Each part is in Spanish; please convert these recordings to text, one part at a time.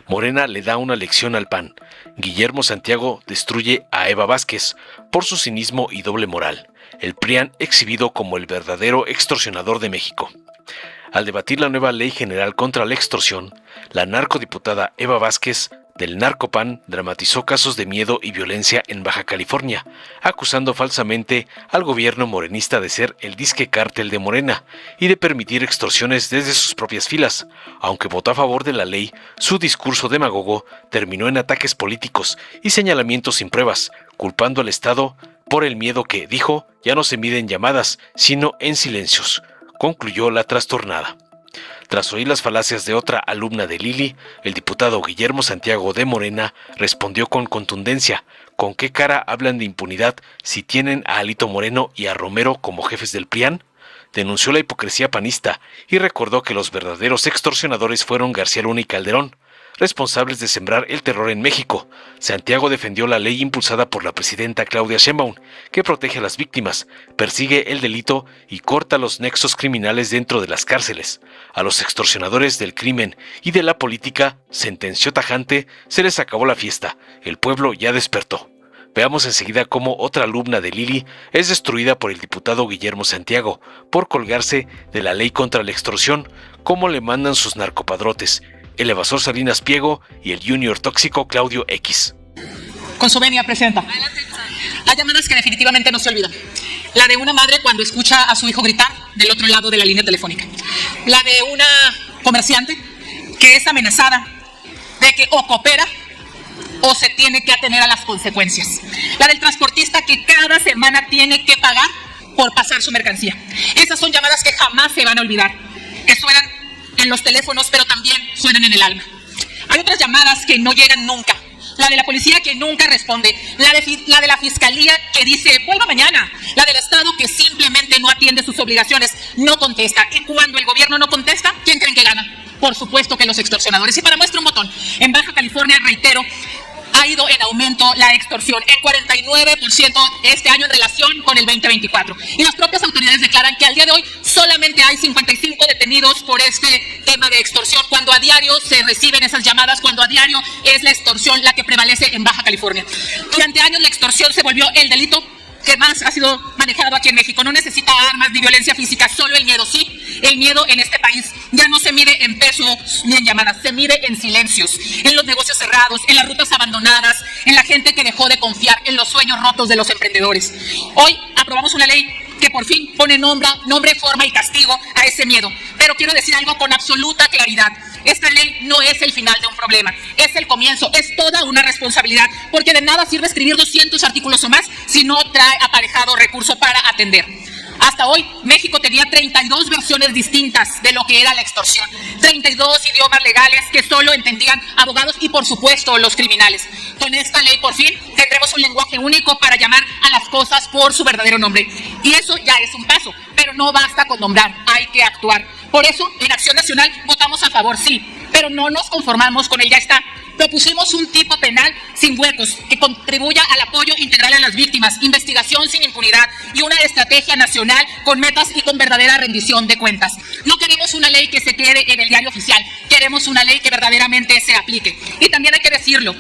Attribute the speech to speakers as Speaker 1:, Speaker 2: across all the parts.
Speaker 1: Morena le da una lección al PAN. Guillermo Santiago destruye a Eva Vázquez por su cinismo y doble moral. El PRIAN exhibido como el verdadero extorsionador de México. Al debatir la nueva ley general contra la extorsión, la narcodiputada Eva Vázquez del Narcopan dramatizó casos de miedo y violencia en Baja California, acusando falsamente al gobierno morenista de ser el disque cártel de Morena y de permitir extorsiones desde sus propias filas. Aunque votó a favor de la ley, su discurso demagogo terminó en ataques políticos y señalamientos sin pruebas, culpando al Estado por el miedo que, dijo, ya no se mide en llamadas, sino en silencios, concluyó la trastornada. Tras oír las falacias de otra alumna de Lili, el diputado Guillermo Santiago de Morena respondió con contundencia: ¿con qué cara hablan de impunidad si tienen a Alito Moreno y a Romero como jefes del PRIAN? Denunció la hipocresía panista y recordó que los verdaderos extorsionadores fueron García Luna y Calderón, responsables de sembrar el terror en México. Santiago defendió la ley impulsada por la presidenta Claudia Sheinbaum, que protege a las víctimas, persigue el delito y corta los nexos criminales dentro de las cárceles. A los extorsionadores del crimen y de la política, sentenció tajante, se les acabó la fiesta, el pueblo ya despertó. Veamos enseguida cómo otra alumna de Lili es destruida por el diputado Guillermo Santiago por colgarse de la ley contra la extorsión, cómo le mandan sus narcopadrotes, el evasor Salinas Pliego y el junior tóxico Claudio X.
Speaker 2: Con su venia, Presidenta. Hay llamadas que definitivamente no se olvidan. La de una madre cuando escucha a su hijo gritar del otro lado de la línea telefónica. La de una comerciante que es amenazada de que o coopera o se tiene que atener a las consecuencias. La del transportista que cada semana tiene que pagar por pasar su mercancía. Esas son llamadas que jamás se van a olvidar, que suenan en los teléfonos, pero también suenan en el alma. Hay otras llamadas que no llegan nunca. La de la policía que nunca responde, la de la fiscalía que dice vuelva mañana, la del Estado que simplemente no atiende sus obligaciones, no contesta. Y cuando el gobierno no contesta, ¿quién creen que gana? Por supuesto que los extorsionadores. Y para muestra un botón, en Baja California, reitero, ha ido en aumento la extorsión, en 49% este año en relación con el 2024. Y las propias autoridades declaran que al día de hoy solamente hay 55 detenidos por este tema de extorsión, cuando a diario se reciben esas llamadas, cuando a diario es la extorsión la que prevalece en Baja California. Durante años la extorsión se volvió el delito que más ha sido manejado aquí en México. No necesita armas ni violencia física, solo el miedo. Sí, el miedo en este país ya no se mide en pesos ni en llamadas, se mide en silencios, en los negocios cerrados, en las rutas abandonadas, en la gente que dejó de confiar, en los sueños rotos de los emprendedores. Hoy aprobamos una ley que por fin pone nombre, forma y castigo a ese miedo. Pero quiero decir algo con absoluta claridad. Esta ley no es el final de un problema, es el comienzo, es toda una responsabilidad, porque de nada sirve escribir 200 artículos o más si no trae aparejado recurso para atender. Hasta hoy, México tenía 32 versiones distintas de lo que era la extorsión, 32 idiomas legales que solo entendían abogados y, por supuesto, los criminales. Con esta ley, por fin, tendremos un lenguaje único para llamar a las cosas por su verdadero nombre. Y eso ya es un paso, pero no basta con nombrar, hay que actuar. Por eso, en Acción Nacional votamos a favor, sí, pero no nos conformamos con el ya está. Propusimos un tipo penal sin huecos que contribuya al apoyo integral a las víctimas, investigación sin impunidad y una estrategia nacional con metas y con verdadera rendición de cuentas. No queremos una ley que se quede en el diario oficial, queremos una ley que verdaderamente se aplique. Y también hay que decirlo,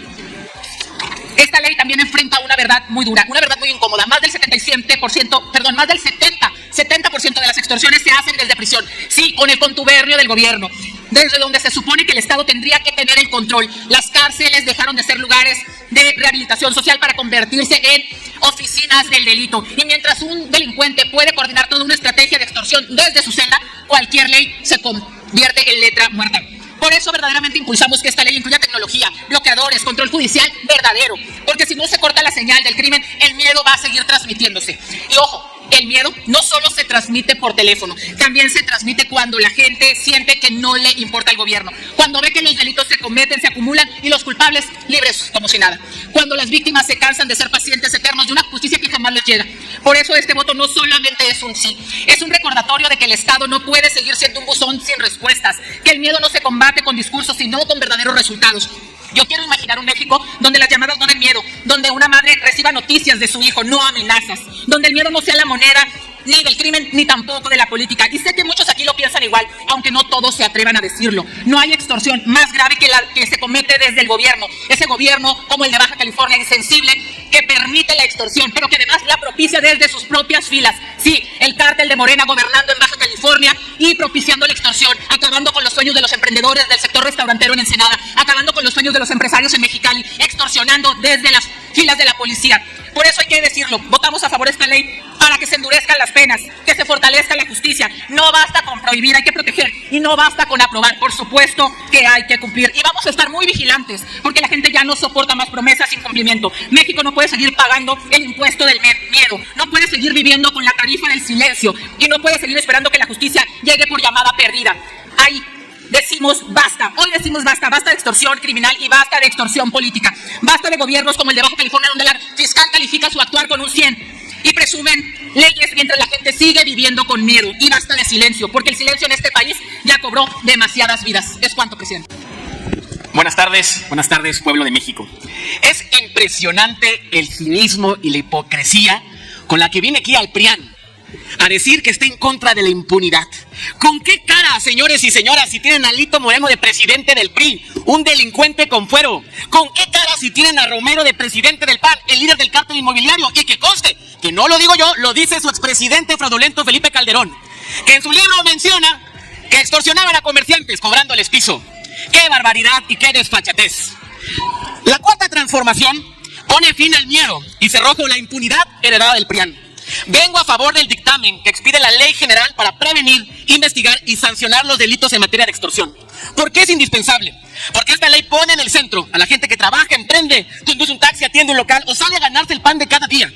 Speaker 2: esta ley también enfrenta una verdad muy dura, una verdad muy incómoda. Más del 70% de las extorsiones se hacen desde prisión, sí, con el contubernio del gobierno, desde donde se supone que el Estado tendría que tener el control. Las cárceles dejaron de ser lugares de rehabilitación social para convertirse en oficinas del delito. Y mientras un delincuente puede coordinar toda una estrategia de extorsión desde su celda, cualquier ley se convierte en letra muerta. Por eso verdaderamente impulsamos que esta ley incluya tecnología, bloqueadores, control judicial verdadero, porque si no se corta la señal del crimen, el miedo va a seguir transmitiéndose. Y ojo, el miedo no solo se transmite por teléfono, también se transmite cuando la gente siente que no le importa el gobierno, cuando ve que los delitos se cometen, se acumulan y los culpables libres como si nada, cuando las víctimas se cansan de ser pacientes eternos de una justicia que jamás les llega. Por eso este voto no solamente es un sí, es un recordatorio de que el Estado no puede seguir siendo un buzón sin respuestas, que el miedo no se combate con discursos sino con verdaderos resultados. Yo quiero imaginar un México donde las llamadas no den miedo, donde una madre reciba noticias de su hijo, no amenazas, donde el miedo no sea la moneda ni del crimen, ni tampoco de la política. Y sé que muchos aquí lo piensan igual, aunque no todos se atrevan a decirlo. No hay extorsión más grave que la que se comete desde el gobierno. Ese gobierno, como el de Baja California, insensible, que permite la extorsión, pero que además la propicia desde sus propias filas. Sí, el cártel de Morena gobernando en Baja California y propiciando la extorsión, acabando con los sueños de los emprendedores del sector restaurantero en Ensenada, acabando con los sueños de los empresarios en Mexicali, extorsionando desde las filas de la policía. Por eso hay que decirlo, votamos a favor de esta ley para que se endurezcan las penas, que se fortalezca la justicia. No basta con prohibir, hay que proteger, y no basta con aprobar. Por supuesto que hay que cumplir, y vamos a estar muy vigilantes, porque la gente ya no soporta más promesas sin cumplimiento. México no puede seguir pagando el impuesto del miedo, no puede seguir viviendo con la tarifa del silencio, y no puede seguir esperando que la justicia llegue por llamada perdida. Ahí decimos basta, hoy decimos basta, basta de extorsión criminal y basta de extorsión política. Basta de gobiernos como el de Baja California, donde la fiscal califica su actuar con un 100 y presumen leyes mientras la gente sigue viviendo con miedo. Y basta de silencio, porque el silencio en este país ya cobró demasiadas vidas. Es cuanto, presidente.
Speaker 3: Buenas tardes, pueblo de México. Es impresionante el cinismo y la hipocresía con la que viene aquí al PRIAN a decir que está en contra de la impunidad. ¿Con qué cara, señores y señoras, si tienen a Alito Moreno de presidente del PRI, un delincuente con fuero? ¿Con qué cara si tienen a Romero de presidente del PAN, el líder del cártel inmobiliario? Y que conste, que no lo digo yo, lo dice su expresidente fraudulento Felipe Calderón, que en su libro menciona que extorsionaban a comerciantes cobrándoles piso. ¡Qué barbaridad y qué desfachatez! La Cuarta Transformación pone fin al miedo y cerró con la impunidad heredada del PRIAN. Vengo a favor del dictamen que expide la Ley General para prevenir, investigar y sancionar los delitos en materia de extorsión. ¿Por qué es indispensable? Porque esta ley pone en el centro a la gente que trabaja, emprende, conduce un taxi, atiende un local o sale a ganarse el pan de cada día,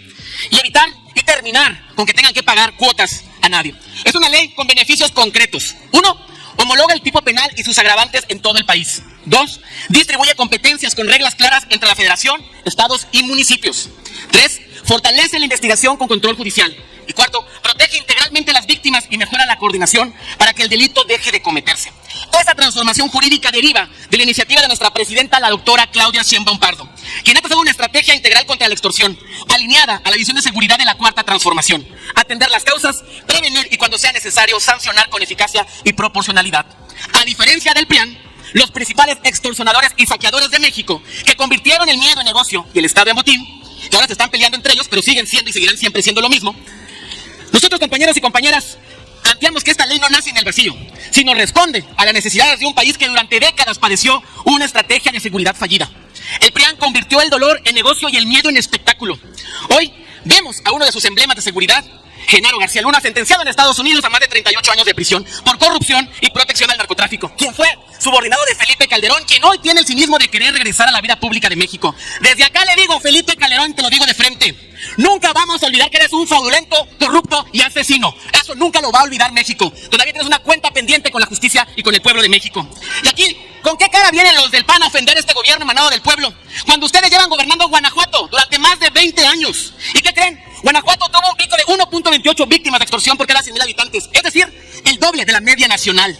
Speaker 3: y evitar y terminar con que tengan que pagar cuotas a nadie. Es una ley con beneficios concretos. 1. Homologa el tipo penal y sus agravantes en todo el país. 2. Distribuye competencias con reglas claras entre la Federación, estados y municipios. 3. Fortalece la investigación con control judicial. Y 4. Protege integralmente a las víctimas y mejora la coordinación para que el delito deje de cometerse. Esta transformación jurídica deriva de la iniciativa de nuestra presidenta, la doctora Claudia Sheinbaum Pardo, quien ha trazado una estrategia integral contra la extorsión, alineada a la visión de seguridad de la Cuarta Transformación. Atender las causas, prevenir y cuando sea necesario sancionar con eficacia y proporcionalidad. A diferencia del PRIAN, los principales extorsionadores y saqueadores de México, que convirtieron el miedo en negocio y el Estado en botín, que ahora se están peleando entre ellos, pero siguen siendo y seguirán siempre siendo lo mismo. Nosotros, compañeros y compañeras, planteamos que esta ley no nace en el vacío, sino responde a las necesidades de un país que durante décadas padeció una estrategia de seguridad fallida. El PRIAN convirtió el dolor en negocio y el miedo en espectáculo. Hoy vemos a uno de sus emblemas de seguridad, Genaro García Luna, sentenciado en Estados Unidos a más de 38 años de prisión por corrupción y protección al narcotráfico, quien fue subordinado de Felipe Calderón, quien hoy tiene el cinismo de querer regresar a la vida pública de México. Desde acá le digo, Felipe Calderón, te lo digo de frente, nunca vamos a olvidar que eres un fraudulento, corrupto y asesino. Eso nunca lo va a olvidar México. Todavía tienes una cuenta pendiente con la justicia y con el pueblo de México. Y aquí, ¿con qué cara vienen los del PAN a ofender a este gobierno emanado del pueblo? Cuando ustedes llevan gobernando Guanajuato durante más de 20 años. ¿Y qué creen? Guanajuato tuvo un pico de 1.28 víctimas de extorsión por cada 100,000 habitantes, es decir, el doble de la media nacional.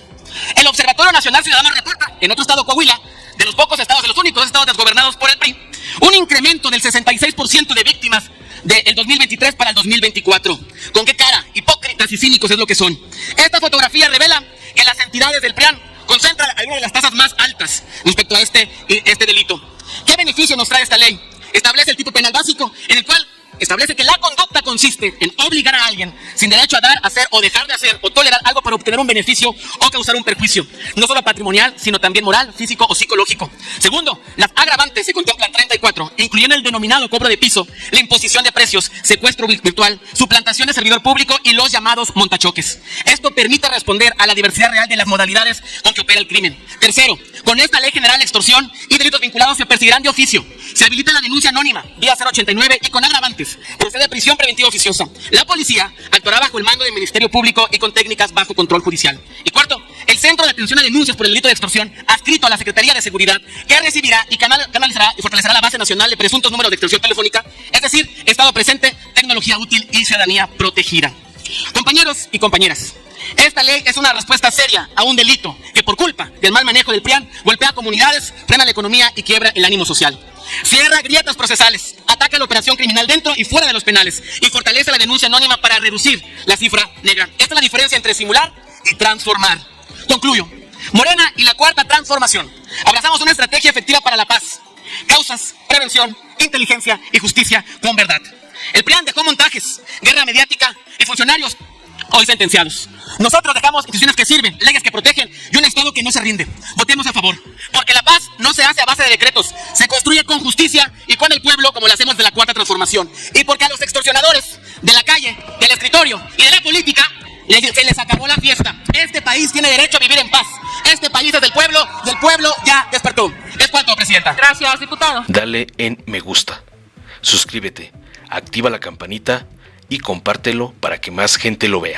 Speaker 3: El Observatorio Nacional Ciudadano reporta, en otro estado, Coahuila, de los pocos estados, de los únicos estados desgobernados por el PRI, un incremento del 66% de víctimas del 2023 para el 2024. ¿Con qué cara? Hipócritas y cínicos es lo que son. Esta fotografía revela que las entidades del PRIAN concentran algunas de las tasas más altas respecto a este delito. ¿Qué beneficio nos trae esta ley? Establece el tipo penal básico, en el cual establece que la conducta consiste en obligar a alguien sin derecho a dar, hacer o dejar de hacer o tolerar algo para obtener un beneficio o causar un perjuicio, no solo patrimonial, sino también moral, físico o psicológico. Segundo, las agravantes se contemplan 34, incluyendo el denominado cobro de piso, la imposición de precios, secuestro virtual, suplantación de servidor público y los llamados montachoques. Esto permite responder a la diversidad real de las modalidades con que opera el crimen. Tercero, con esta ley general, extorsión y delitos vinculados se perseguirán de oficio. Se habilita la denuncia anónima, vía 089 y con agravantes. Procede a prisión preventiva oficiosa. La policía actuará bajo el mando del Ministerio Público y con técnicas bajo control judicial. Y cuarto, el Centro de Atención a Denuncias por el Delito de Extorsión, adscrito a la Secretaría de Seguridad, que recibirá y canalizará y fortalecerá la base nacional de presuntos números de extorsión telefónica, es decir, Estado presente, tecnología útil y ciudadanía protegida. Compañeros y compañeras, esta ley es una respuesta seria a un delito que por culpa del mal manejo del PRIAN golpea a comunidades, frena la economía y quiebra el ánimo social. Cierra grietas procesales, ataca la operación criminal dentro y fuera de los penales y fortalece la denuncia anónima para reducir la cifra negra. Esta es la diferencia entre simular y transformar. Concluyo. Morena y la cuarta transformación. Abrazamos una estrategia efectiva para la paz. Causas, prevención, inteligencia y justicia con verdad. El PRIAN dejó montajes, guerra mediática y funcionarios hoy sentenciados. Nosotros dejamos instituciones que sirven, leyes que protegen y un Estado que no se rinde. Votemos a favor, porque la paz no se hace a base de decretos, se construye con justicia y con el pueblo como lo hacemos de la cuarta transformación. Y porque a los extorsionadores de la calle, del escritorio y de la política se les acabó la fiesta. Este país tiene derecho a vivir en paz. Este país es del pueblo ya despertó. Es cuanto, Presidenta.
Speaker 2: Gracias, diputado.
Speaker 1: Dale en me gusta, suscríbete, activa la campanita y compártelo para que más gente lo vea.